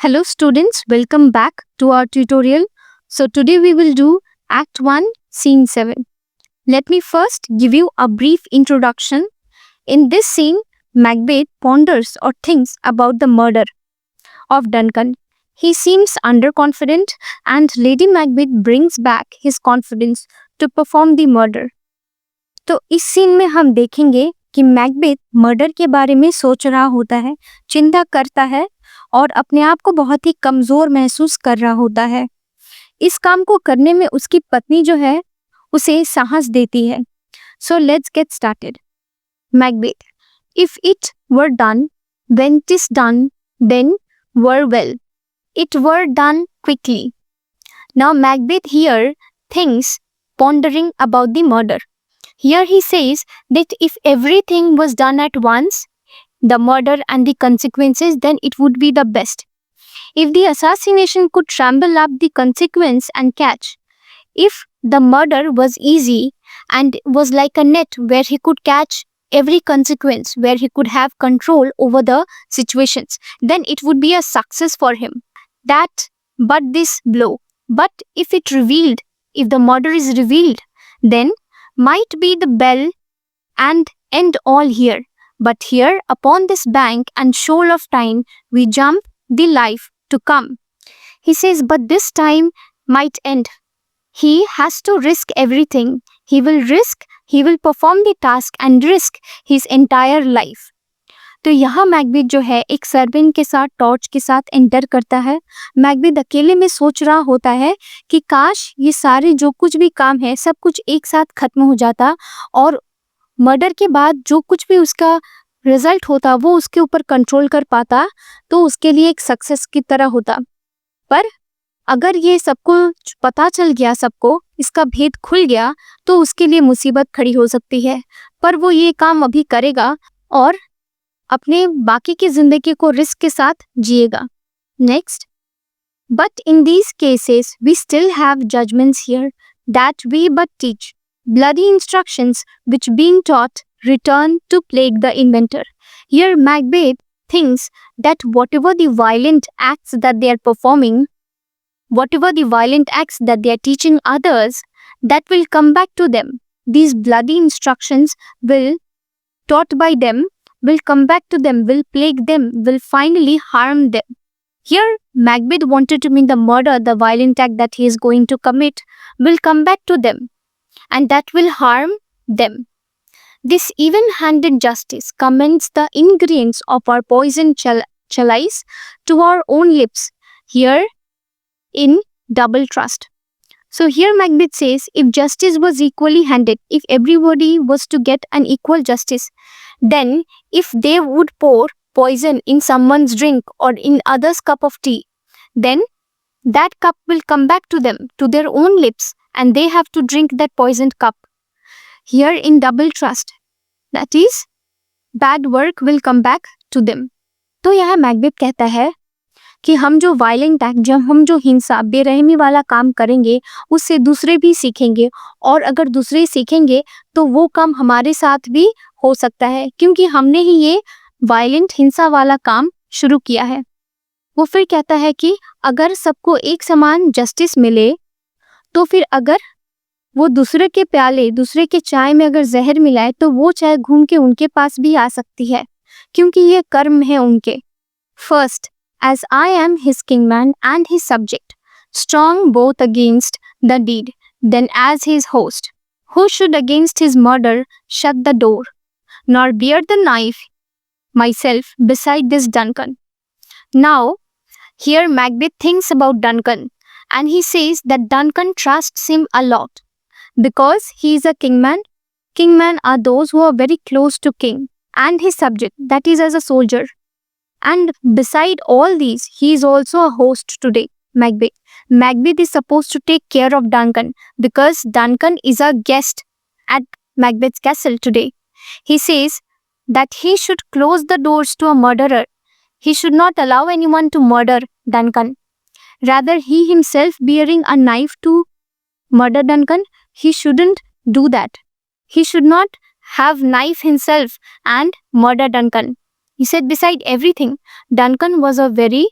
Hello students, welcome back to our tutorial. So today we will do Act 1, Scene 7. Let me first give you a brief introduction. In this scene, Macbeth ponders or thinks about the murder of Duncan. He seems underconfident and Lady Macbeth brings back his confidence to perform the murder. तो इस scene में हम देखेंगे कि Macbeth murder के बारे में सोच रहा होता है, चिंता करता है और अपने आप को बहुत ही कमजोर महसूस कर रहा होता है। इस काम को करने में उसकी पत्नी जो है उसे साहस देती है। So let's get started. Macbeth, if it were done when it is done then were well, it were done quickly. Now Macbeth here thinks pondering about the murder. Here he says that if everything was done at once, the murder and the consequences, then it would be the best. If the assassination could trample up the consequence and catch, if the murder was easy and was like a net where he could catch every consequence, where he could have control over the situations, then it would be a success for him. But this blow, but if the murder is revealed, then might be the bell and end all here. But here, upon this bank and shoal of time, we jump the life to come. He says, but this time might end. He has to risk everything. He will perform the task and risk his entire life. तो यहाँ Macbeth जो है एक servant के साथ torch के साथ enter करता है। मैकबेथ अकेले में सोच रहा होता है कि काश ये सारे जो कुछ भी काम है सब कुछ एक साथ खत्म हो जाता और मर्डर के बाद जो कुछ भी उसका रिजल्ट होता वो उसके ऊपर कंट्रोल कर पाता तो उसके लिए एक सक्सेस की तरह होता। पर अगर ये सबको पता चल गया, सबको इसका भेद खुल गया तो उसके लिए मुसीबत खड़ी हो सकती है। पर वो ये काम अभी करेगा और अपने बाकी की जिंदगी को रिस्क के साथ जिएगा। Next, but in these cases we still have judgments here that we but teach bloody instructions which being taught return to plague the inventor. Here Macbeth thinks that whatever the violent acts that they are performing, whatever the violent acts that they are teaching others, that will come back to them. These bloody instructions taught by them will come back to them, will plague them, will finally harm them. Here Macbeth wanted to mean the murder, the violent act that he is going to commit will come back to them and that will harm them. This even-handed justice commends the ingredients of our poison chalice to our own lips, here in double trust. So here Macbeth says, if justice was equally handed, if everybody was to get an equal justice, then if they would pour poison in someone's drink or in others' cup of tea, then that cup will come back to them, to their own lips, and they have to drink that poisoned cup. Here in double trust, that is, bad work will come back to them. तो यह Macbeth कहता है कि हम जो violent act, जब हम जो हिंसा बेरहमी वाला काम करेंगे उससे दूसरे भी सीखेंगे और अगर दूसरे सीखेंगे तो वो काम हमारे साथ भी हो सकता है क्योंकि हमने ही ये वायलेंट हिंसा वाला काम शुरू किया है। वो फिर कहता है कि अगर सबको एक समान जस्टिस मिले तो फिर अगर वो दूसरे के प्याले, दूसरे के चाय में अगर जहर मिलाए तो वो चाय घूम के उनके पास भी आ सकती है क्योंकि ये कर्म है उनके। First, as I am his kingman and his subject, strong both against the deed, then as his host, who should against his murder shut the door, nor bear the knife myself beside this Duncan. Now, here Macbeth thinks about Duncan and he says that Duncan trusts him a lot because he is a kingman. Kingmen are those who are very close to king and his subject, that is as a soldier. And beside all these, he is also a host today, Macbeth. Macbeth is supposed to take care of Duncan because Duncan is a guest at Macbeth's castle today. He says that he should close the doors to a murderer. He should not allow anyone to murder Duncan. Rather, he himself bearing a knife to murder Duncan, he shouldn't do that. He should not have knife himself and murder Duncan. He said beside everything, Duncan was a very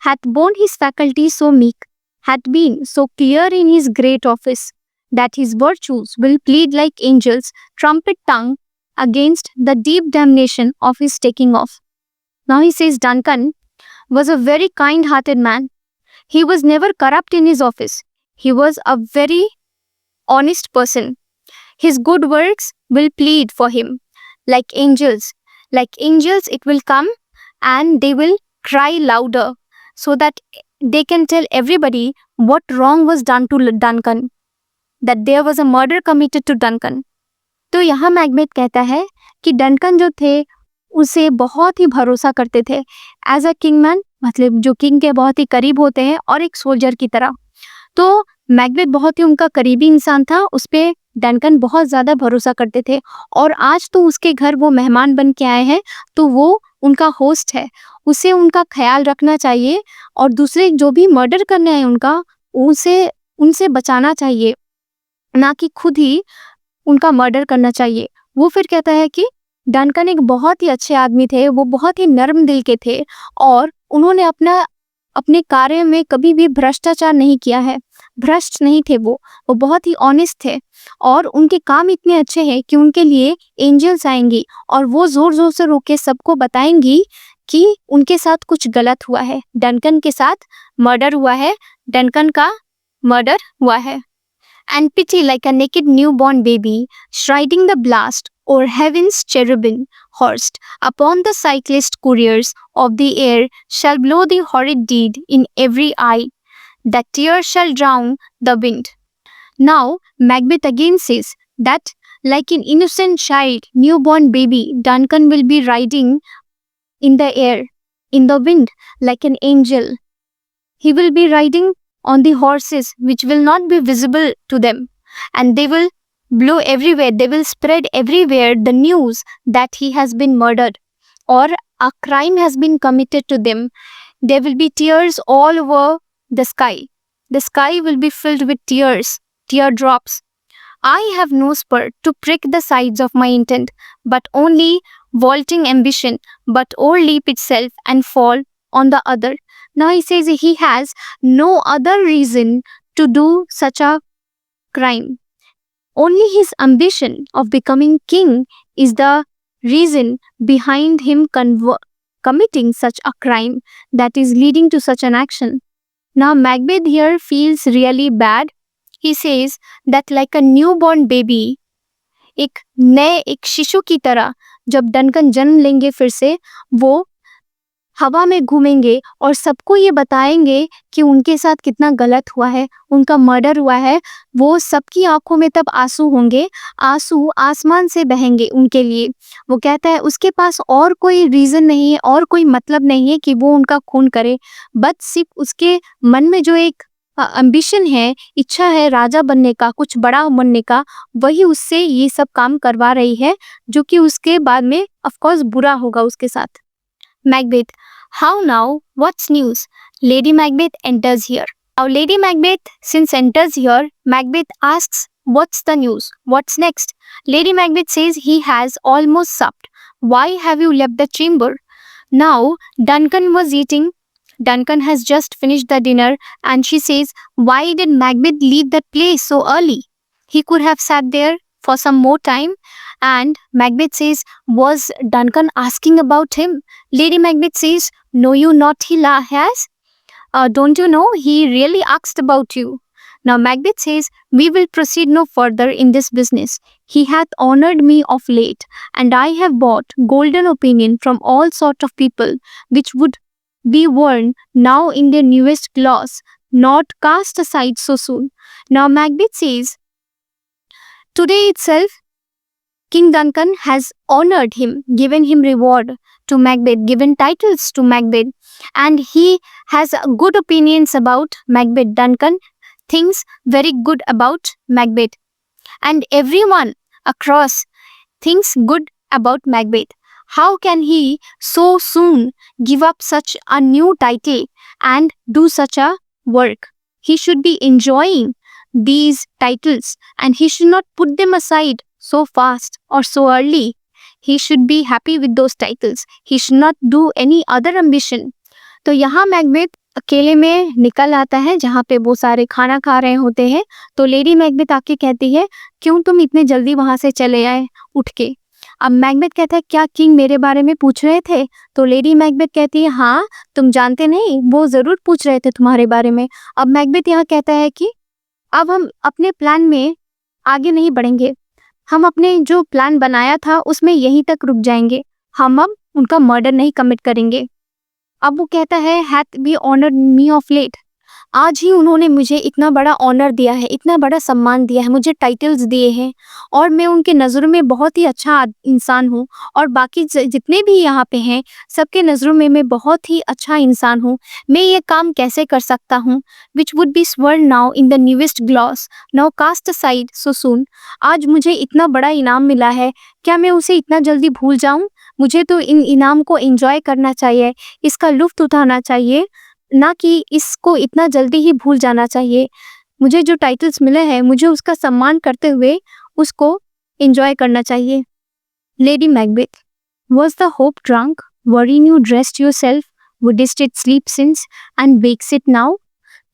hath borne his faculty so meek, hath been so clear in his great office, that his virtues will plead like angels, trumpet tongue, against the deep damnation of his taking off. Now he says Duncan was a very kind-hearted man. He was never corrupt in his office. He was a very honest person. His good works will plead for him like angels. Like angels, it will come and they will cry louder so that they can tell everybody what wrong was done to Duncan, that there was a murder committed to Duncan. तो यहाँ Macbeth कहता है कि Duncan जो थे उसे बहुत ही भरोसा करते थे एज अ किंगमैन, मतलब जो किंग के बहुत ही करीब होते हैं, और एक सोल्जर की तरह. तो मैकबेथ बहुत ही उनका करीबी इंसान था, उस पर डनकन बहुत ज़्यादा भरोसा करते थे. और आज तो उसके घर वो मेहमान बन के आए हैं, तो वो उनका होस्ट है, उसे उनका ख्याल रखना चाहिए और दूसरे जो भी मर्डर करने आए उनका उनसे बचाना चाहिए, ना कि खुद ही उनका मर्डर करना चाहिए. वो फिर कहता है कि डनकन एक बहुत ही अच्छे आदमी थे, वो बहुत ही नर्म दिल के थे और उन्होंने अपने कार्य में कभी भी भ्रष्टाचार नहीं किया है, भ्रष्ट नहीं थे. वो बहुत ही ऑनेस्ट थे और उनके काम इतने अच्छे हैं कि उनके लिए एंजल्स आएंगी और वो जोर जोर से रो के सबको बताएंगी कि उनके साथ कुछ गलत हुआ है, डनकन के साथ मर्डर हुआ है, डनकन का मर्डर हुआ है. And pity like a naked newborn baby, striding the blast o'er heaven's cherubim horsed, upon the cyclist couriers of the air shall blow the horrid deed in every eye, that tears shall drown the wind. Now Macbeth again says that like an innocent child, newborn baby, Duncan will be riding in the air, in the wind, like an angel. He will be riding on the horses which will not be visible to them, and they will blow everywhere, they will spread everywhere the news that he has been murdered or a crime has been committed to them. There will be tears all over the sky. The sky will be filled with tears, teardrops. I have no spur to prick the sides of my intent, but only vaulting ambition, but o'erleap itself and fall on the other. Now he says he has no other reason to do such a crime. Only his ambition of becoming king is the reason behind him committing such a crime that is leading to such an action. Now Macbeth here feels really bad. He says that like a newborn baby, एक शिशु की तरह जब Duncan जन्म लेंगे फिर से, वो हवा में घूमेंगे और सबको ये बताएंगे कि उनके साथ कितना गलत हुआ है, उनका मर्डर हुआ है. वो सबकी आंखों में तब आंसू होंगे, आंसू आसमान से बहेंगे उनके लिए. वो कहता है उसके पास और कोई रीज़न नहीं है और कोई मतलब नहीं है कि वो उनका खून करे, बट सिर्फ उसके मन में जो एक एम्बिशन है, इच्छा है राजा बनने का, कुछ बड़ा बनने का, वही उससे ये सब काम करवा रही है, जो कि उसके बाद में ऑफकोर्स बुरा होगा उसके साथ. Macbeth, how now? What's news? Lady Macbeth enters here. Now Lady Macbeth since enters here, Macbeth asks, what's the news? What's next? Lady Macbeth says he has almost supped. Why have you left the chamber? Now Duncan was eating. Duncan has just finished the dinner and she says, why did Macbeth leave that place so early? He could have sat there for some more time. And Macbeth says, was Duncan asking about him? Lady Macbeth says, no, you not he has. Don't you know he really asked about you? Now Macbeth says, we will proceed no further in this business. He hath honored me of late, and I have bought golden opinion from all sort of people, which would be worn now in their newest gloss, not cast aside so soon. Now Macbeth says, today itself, King Duncan has honored him, given him reward to Macbeth, given titles to Macbeth, and he has good opinions about Macbeth. Duncan thinks very good about Macbeth, and everyone across thinks good about Macbeth. How can he so soon give up such a new title and do such a work? He should be enjoying these titles and he should not put them aside so fast or so early. He should be happy with those titles. He should not do any other ambition. तो यहाँ Macbeth अकेले में निकल आता है जहाँ पे वो सारे खाना खा रहे होते हैं। तो लेडी मैकबेथ आके कहती है, क्यों तुम इतने जल्दी वहां से चले आए उठ के? अब मैकबेथ कहता है, क्या किंग मेरे बारे में पूछ रहे थे? तो लेडी मैकबेथ कहती है, हाँ, तुम जानते नहीं, वो जरूर पूछ रहे थे तुम्हारे बारे में। अब मैकबेथ यहाँ कहता है कि अब हम अपने प्लान में आगे नहीं बढ़ेंगे, हम अपने जो प्लान बनाया था उसमें यहीं तक रुक जाएंगे, हम अब उनका मर्डर नहीं कमिट करेंगे। अब वो कहता है, hath be honoured me of late, आज ही उन्होंने मुझे इतना बड़ा ऑनर दिया है, इतना बड़ा सम्मान दिया है, मुझे टाइटल्स दिए हैं और मैं उनके नज़रों में बहुत ही अच्छा इंसान हूँ और बाकी जितने भी यहाँ पे हैं सबके नज़रों में मैं बहुत ही अच्छा इंसान हूँ। मैं ये काम कैसे कर सकता हूँ? Which would be sworn now in the newest gloss, now cast aside so soon. आज मुझे इतना बड़ा इनाम मिला है, क्या मैं उसे इतना जल्दी भूल जाऊँ? मुझे तो इन इनाम को एंजॉय करना चाहिए, इसका लुत्फ उठाना चाहिए, ना कि इसको इतना जल्दी ही भूल जाना चाहिए। मुझे जो टाइटल्स मिले हैं मुझे उसका सम्मान करते हुए उसको एंजॉय करना चाहिए। Lady Macbeth, was the hope drunk wherein you dressed yourself, wouldst it sleep since and wakes it now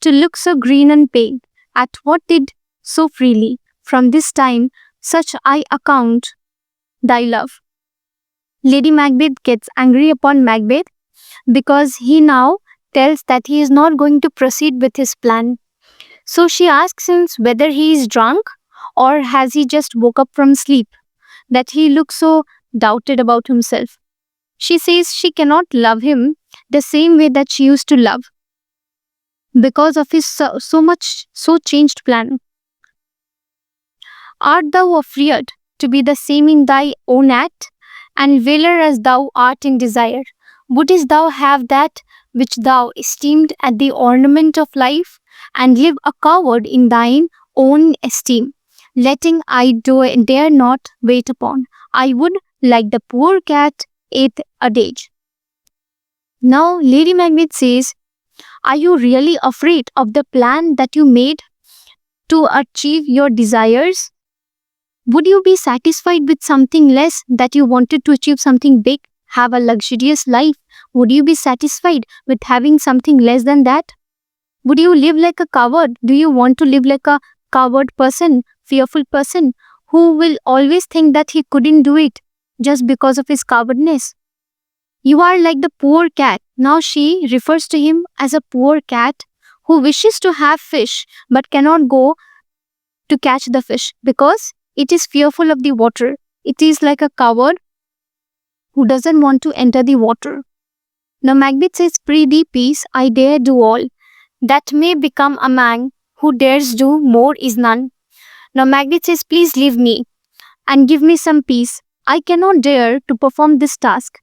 to look so green and pale at what did so freely from this time such I account thy love. Lady Macbeth gets angry upon Macbeth because he now tells that he is not going to proceed with his plan. So she asks him whether he is drunk or has he just woke up from sleep, that he looks so doubted about himself. She says she cannot love him the same way that she used to love because of his so changed plan. Art thou afraid to be the same in thy own act, and valor as thou art in desire? Wouldst thou have that which thou esteemed at the ornament of life, and live a coward in thine own esteem, letting I dare not wait upon? I would, like the poor cat, ate a dage. Now Lady Macbeth says, are you really afraid of the plan that you made to achieve your desires? Would you be satisfied with something less that you wanted to achieve something big, have a luxurious life? Would you be satisfied with having something less than that? Would you live like a coward? Do you want to live like a coward person, fearful person, who will always think that he couldn't do it just because of his cowardness? You are like the poor cat. Now she refers to him as a poor cat who wishes to have fish but cannot go to catch the fish because it is fearful of the water. It is like a coward who doesn't want to enter the water. Now Macbeth says, prithee peace, I dare do all that may become a man who dares do more is none. Now Macbeth says, please leave me and give me some peace. I cannot dare to perform this task.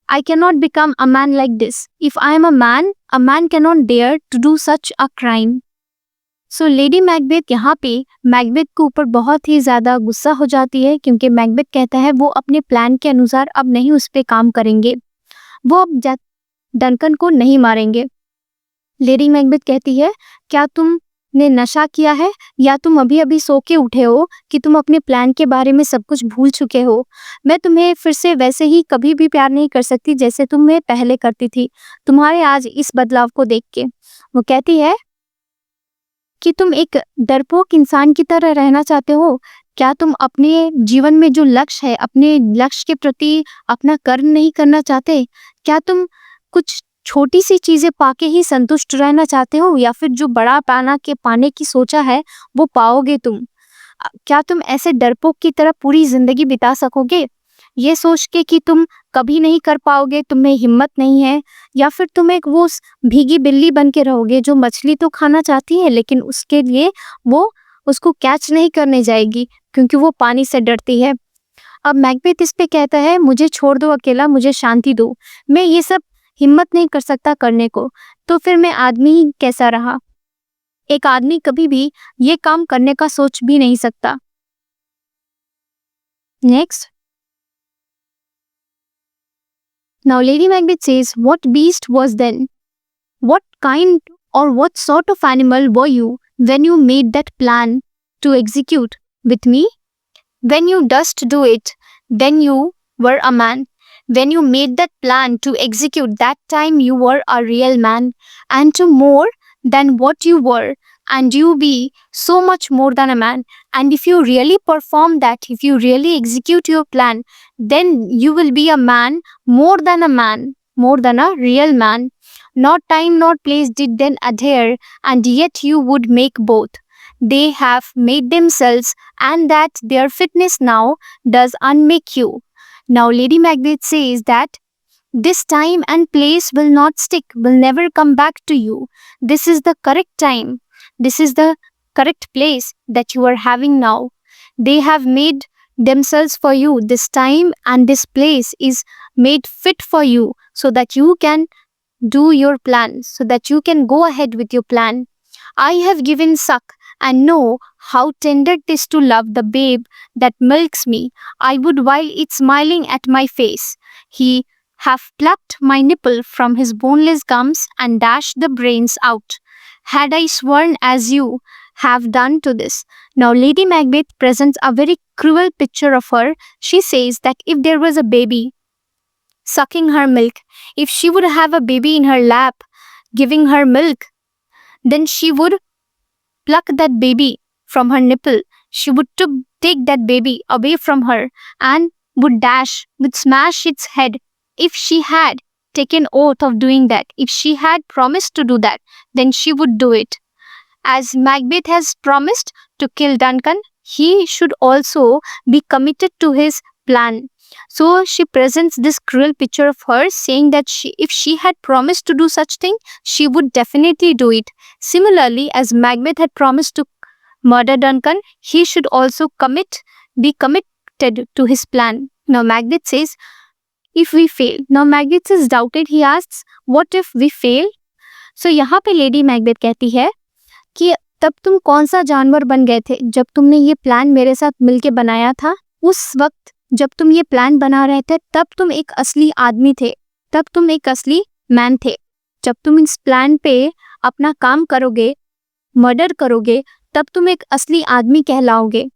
I cannot become a man like this. If I am a man cannot dare to do such a crime. So lady Macbeth यहाँ पे Macbeth के ऊपर बहुत ही ज़्यादा गुस्सा हो जाती है क्योंकि मैकबेथ कहता है वो अपने प्लान के अनुसार अब नहीं उस पर काम करेंगे, वो अब डंकन को नहीं मारेंगे। लेडी मैकबेथ कहती है, क्या तुमने नशा किया है या तुम अभी अभी सो के उठे हो कि तुम अपने प्लान के बारे में सब कुछ भूल चुके हो? मैं तुम्हें फिर से वैसे ही कभी भी प्यार नहीं कर सकती जैसे तुम मैं पहले करती थी, तुम्हारे आज इस बदलाव को देख के। वो कहती है कि तुम एक डरपोक इंसान की तरह रहना चाहते हो। क्या तुम अपने जीवन में जो लक्ष्य है, अपने लक्ष्य के प्रति अपना कर्म नहीं करना चाहते? क्या तुम कुछ छोटी सी चीजें पाके ही संतुष्ट रहना चाहते हो या फिर जो बड़ा पाने की सोचा है वो पाओगे तुम? क्या तुम ऐसे डरपोक की तरह पूरी जिंदगी बिता सकोगे ये सोच के कि तुम कभी नहीं कर पाओगे, तुम्हें हिम्मत नहीं है? या फिर तुम एक वो भीगी बिल्ली बन के रहोगे जो मछली तो खाना चाहती है लेकिन उसके लिए वो उसको कैच नहीं करने जाएगी क्योंकि वो पानी से डरती है। अब मैकबेथ इस पे कहता है, मुझे छोड़ दो अकेला, मुझे शांति दो, मैं ये सब हिम्मत नहीं कर सकता करने को, तो फिर मैं आदमी ही कैसा रहा? एक आदमी कभी भी ये काम करने का सोच भी नहीं सकता। Next, now Lady Macbeth says, what beast was then? What kind or what sort of animal were you when you made that plan to execute with me? When you dost do it, then you were a man. When you made that plan to execute, that time you were a real man, and to more than what you were, and you be so much more than a man. And if you really perform that, if you really execute your plan, then you will be a man, more than a real man. Not time nor place did then adhere, and yet you would make both. They have made themselves, and that their fitness now does unmake you. Now, Lady Macbeth says that this time and place will not stick, will never come back to you. This is the correct time. This is the correct place that you are having now. They have made themselves for you. This time and this place is made fit for you so that you can do your plan, so that you can go ahead with your plan. I have given suck and know how tender it is to love the babe that milks me. I would while it smiling at my face. He have plucked my nipple from his boneless gums and dashed the brains out. Had I sworn as you have done to this. Now Lady Macbeth presents a very cruel picture of her. She says that if there was a baby sucking her milk, if she would have a baby in her lap giving her milk, then she would pluck that baby from her nipple. She would take that baby away from her and would smash its head. If she had taken oath of doing that, if she had promised to do that, then she would do it. As Macbeth has promised to kill Duncan, he should also be committed to his plan. So she presents this cruel picture of her, saying that if she had promised to do such thing, she would definitely do it. Similarly, as Macbeth had promised to murder Duncan, he should also be committed to his plan. Now Macbeth says, if we fail. Now Macbeth is doubted. He asks, what if we fail? So यहाँ पे lady Macbeth कहती है कि तब तुम कौन सा जानवर बन गए थे जब तुमने ये प्लान मेरे साथ मिलके बनाया था? उस वक्त जब तुम ये प्लान बना रहे थे तब तुम एक असली आदमी थे, तब तुम एक असली मैन थे. जब तुम इस प्लान पे अपना काम करोगे, मर्डर करोगे, तब तुम एक असली आदमी कहलाओगे.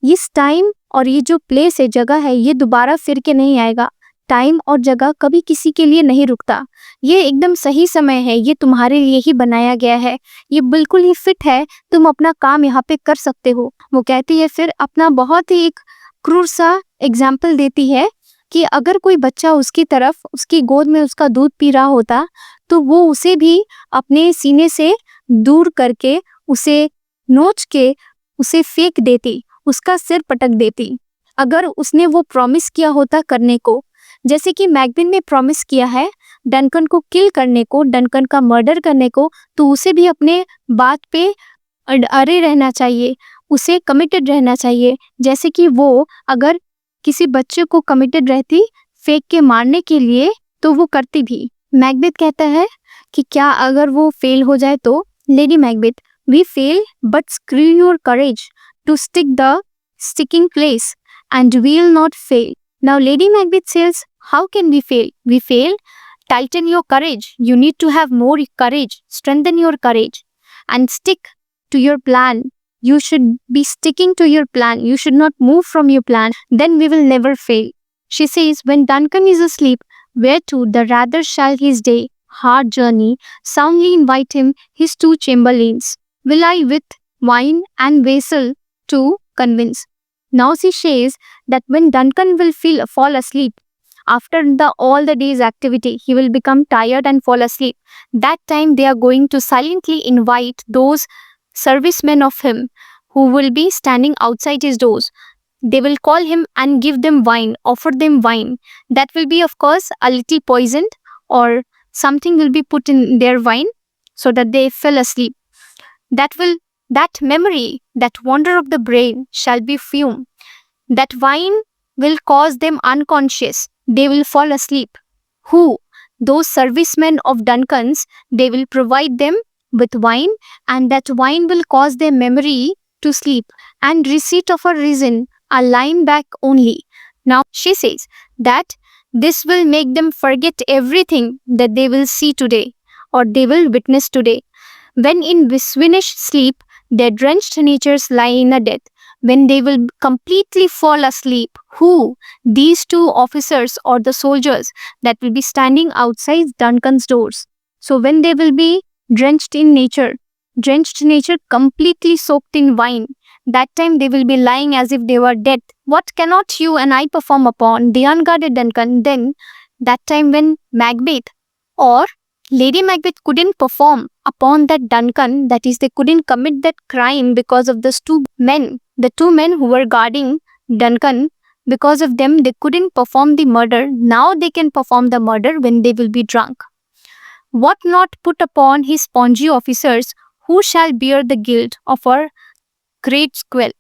इस टाइम और ये जो प्लेस है, जगह है, ये दोबारा फिर के नहीं आएगा. टाइम और जगह कभी किसी के लिए नहीं रुकता. ये एकदम सही समय है, ये तुम्हारे लिए ही बनाया गया है, ये बिल्कुल ही फिट है, तुम अपना काम यहाँ पे कर सकते हो. वो कहती है, फिर अपना बहुत ही एक क्रूर सा एग्जाम्पल देती है कि अगर कोई बच्चा उसकी तरफ, उसकी गोद में उसका दूध पी रहा होता तो वो उसे भी अपने सीने से दूर करके, उसे नोच के उसे फेंक देती, उसका सिर पटक देती. अगर उसने वो प्रॉमिस किया होता करने को, जैसे कि मैकबेथ ने प्रॉमिस किया है डनकन को किल करने को, डनकन का मर्डर करने को, तो उसे भी अपने बात पे अड़े रहना चाहिए, उसे कमिटेड रहना चाहिए. जैसे कि वो अगर किसी बच्चे को कमिटेड रहती फेंक के मारने के लिए तो वो करती भी. मैकबेथ कहता है कि क्या अगर वो फेल हो जाए तो? Lady Macbeth, we fail but screw your courage to stick the sticking place and we'll not fail. Now Lady Macbeth says, how can we fail? We fail. Tighten your courage. You need to have more courage. Strengthen your courage and stick to your plan. You should be sticking to your plan. You should not move from your plan. Then we will never fail. She says, when Duncan is asleep, where to the rather shall his day hard journey soundly invite him his two chamberlains. Will I with wine and wassail to convince? Now she says that when Duncan will fall asleep, after all the day's activity, he will become tired and fall asleep. That time they are going to silently invite those servicemen of him who will be standing outside his doors. They will call him and give them wine, offer them wine. That will be, of course, a little poisoned, or something will be put in their wine so that they fell asleep. That memory, that wonder of the brain shall be fume. That wine will cause them unconscious. They will fall asleep. Who? Those servicemen of Duncan's, they will provide them with wine, and that wine will cause their memory to sleep, and receipt of a reason a line back only. Now she says that this will make them forget everything that they will see today or they will witness today. When in swinish sleep, their drenched natures lie in a death. when they will completely fall asleep, who? These two officers or the soldiers that will be standing outside Duncan's doors. So when they will be drenched in nature, completely soaked in wine, that time they will be lying as if they were dead. What cannot you and I perform upon the unguarded Duncan? Then that time when Macbeth or Lady Macbeth couldn't perform upon that Duncan, that is, they couldn't commit that crime because of those two men, the two men who were guarding Duncan. Because of them, they couldn't perform the murder. Now they can perform the murder when they will be drunk. What not put upon his spongy officers, who shall bear the guilt of our great squall?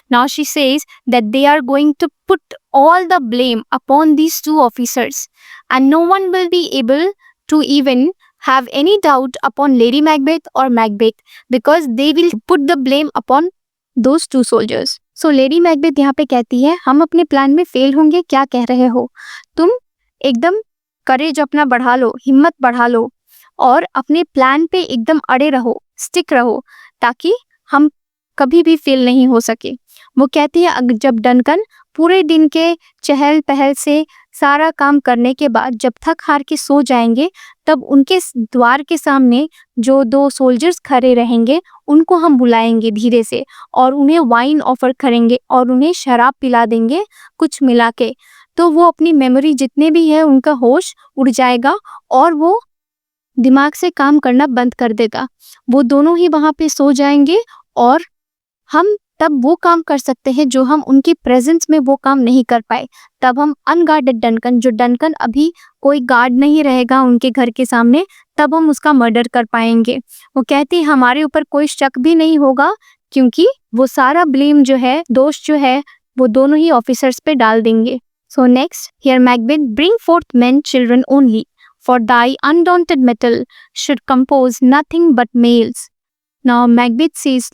Now she says that they are going to put all the blame upon these two officers, and no one will be able to even have any doubt upon Lady Macbeth or Macbeth, because they will put the blame upon those two soldiers. So Lady Macbeth यहाँ पे कहती है, हम अपने plan में fail होंगे, क्या कह रहे हो तुम? एकदम करेज अपना बढ़ा लो, हिम्मत बढ़ा लो और अपने प्लान पे एकदम अड़े रहो, स्टिक रहो, ताकि हम कभी भी फेल नहीं हो सके। वो कहती है जब डनकन पूरे दिन के चहल पहल से सारा काम करने के बाद जब थक हार के सो जाएंगे, तब उनके द्वार के सामने जो दो सोल्जर्स खड़े रहेंगे उनको हम बुलाएंगे धीरे से और उन्हें वाइन ऑफर करेंगे और उन्हें शराब पिला देंगे कुछ मिला के। तो वो अपनी मेमोरी जितने भी है उनका होश उड़ जाएगा और वो दिमाग से काम करना बंद कर देगा। वो दोनों ही वहाँ पे सो जाएंगे और हम तब वो काम कर सकते हैं जो हम उनकी प्रेजेंस में वो काम नहीं कर पाए। तब हम अनगार्डेड डनकन, जो डनकन अभी कोई गार्ड नहीं रहेगा उनके घर के सामने, तब हम उसका मर्डर कर पाएंगे। वो कहती है हमारे ऊपर कोई शक भी नहीं होगा, क्योंकि वो सारा ब्लेम जो है, दोष जो है, वो दोनों ही ऑफिसर्स पे डाल देंगे। So next here Macbeth, bring fourth main children only, for thy undaunted metal should compose nothing but males. Now Macbeth says,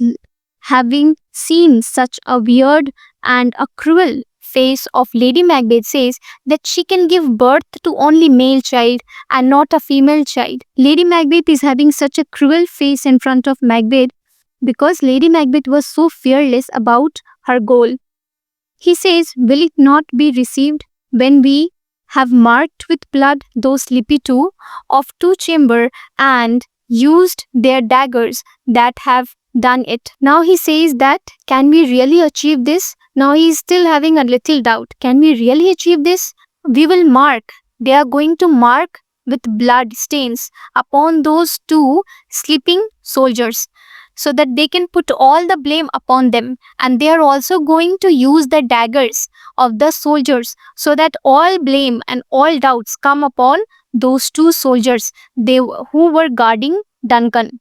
having seen such a weird and a cruel face of Lady Macbeth, says that she can give birth to only male child and not a female child. Lady Macbeth is having such a cruel face in front of Macbeth because Lady Macbeth was so fearless about her goal. He says, will it not be received when we have marked with blood those sleepy two of two chamber and used their daggers that have done it? Now he says that, can we really achieve this? Now he is still having a little doubt. Can we really achieve this? We will mark. They are going to mark with blood stains upon those two sleeping soldiers, so that they can put all the blame upon them, and they are also going to use the daggers of the soldiers so that all blame and all doubts come upon those two soldiers who were guarding Duncan.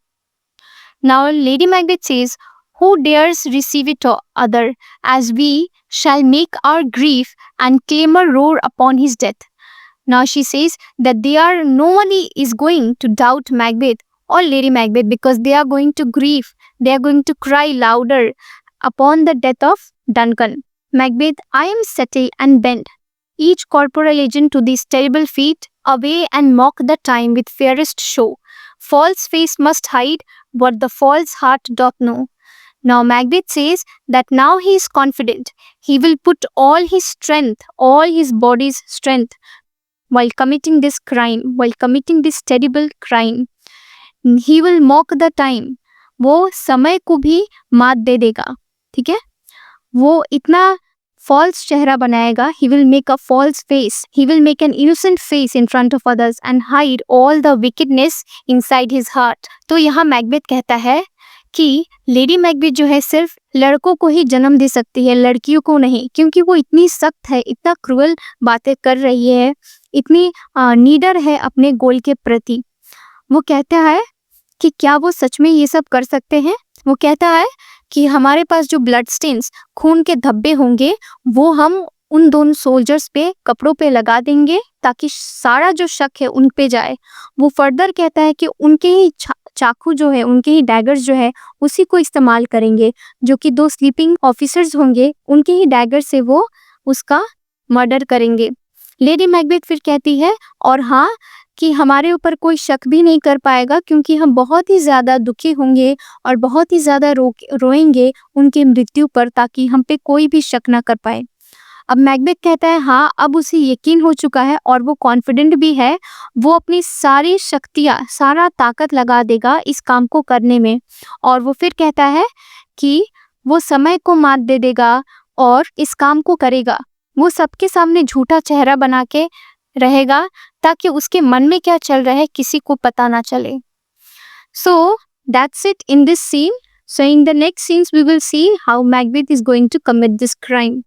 Now Lady Macbeth says, who dares receive it other, as we shall make our grief and clamor roar upon his death. Now she says that no one is going to doubt Macbeth or Lady Macbeth, because they are going to grieve, they are going to cry louder upon the death of Duncan. Macbeth, I am settle and bend, each corporal agent to these terrible feet, away and mock the time with fairest show. False face must hide what the false heart doth know. Now Macbeth says that now he is confident. He will put all his strength, all his body's strength, while committing this crime, while committing this terrible crime. He will mock the time. वो समय को भी मात दे देगा, ठीक है? वो इतना false चेहरा बनाएगा. He will make a false face. He will make an innocent face in front of others and hide all the wickedness inside his heart. तो यहाँ मैकबेथ कहता है कि लेडी मैकबेथ जो है सिर्फ लड़कों को ही जन्म दे सकती है, लड़कियों को नहीं, क्योंकि वो इतनी सख्त है, इतना क्रूअल बातें कर रही है, इतनी नीडर है अपने गोल के प्रति. वो कहता है कि क्या वो सच में ये सब कर सकते हैं? वो कहता है कि हमारे पास जो ब्लड स्टेन्स, खून के धब्बे होंगे, वो हम उन दोनों सोल्जर्स पे, कपड़ों पे लगा देंगे ताकि सारा जो शक है उन पे जाए. वो फर्दर कहता है कि उनके ही चाकू जो है, उनके ही डैगर्स जो है, उसी को इस्तेमाल करेंगे, जो कि दो स्लीपिंग ऑफिसर्स होंगे, उनके ही डैगर से वो उसका मर्डर करेंगे. लेडी मैकबेथ फिर कहती है, और हाँ, कि हमारे ऊपर कोई शक भी नहीं कर पाएगा, क्योंकि हम बहुत ही ज़्यादा दुखी होंगे और बहुत ही ज़्यादा रोएंगे उनकी मृत्यु पर, ताकि हम पे कोई भी शक ना कर पाए। अब मैकबेथ कहता है हाँ, अब उसे यकीन हो चुका है और वो कॉन्फिडेंट भी है। वो अपनी सारी शक्तियाँ, सारा ताकत लगा देगा इस काम को करने में। और वो फिर कहता है कि वो समय को मात दे देगा और इस काम को करेगा। वो सबके सामने झूठा चेहरा बना के रहेगा, ताकि उसके मन में क्या चल रहा है किसी को पता ना चले। So that's it in this scene. So in the next scenes we will see how Macbeth is going to commit this crime.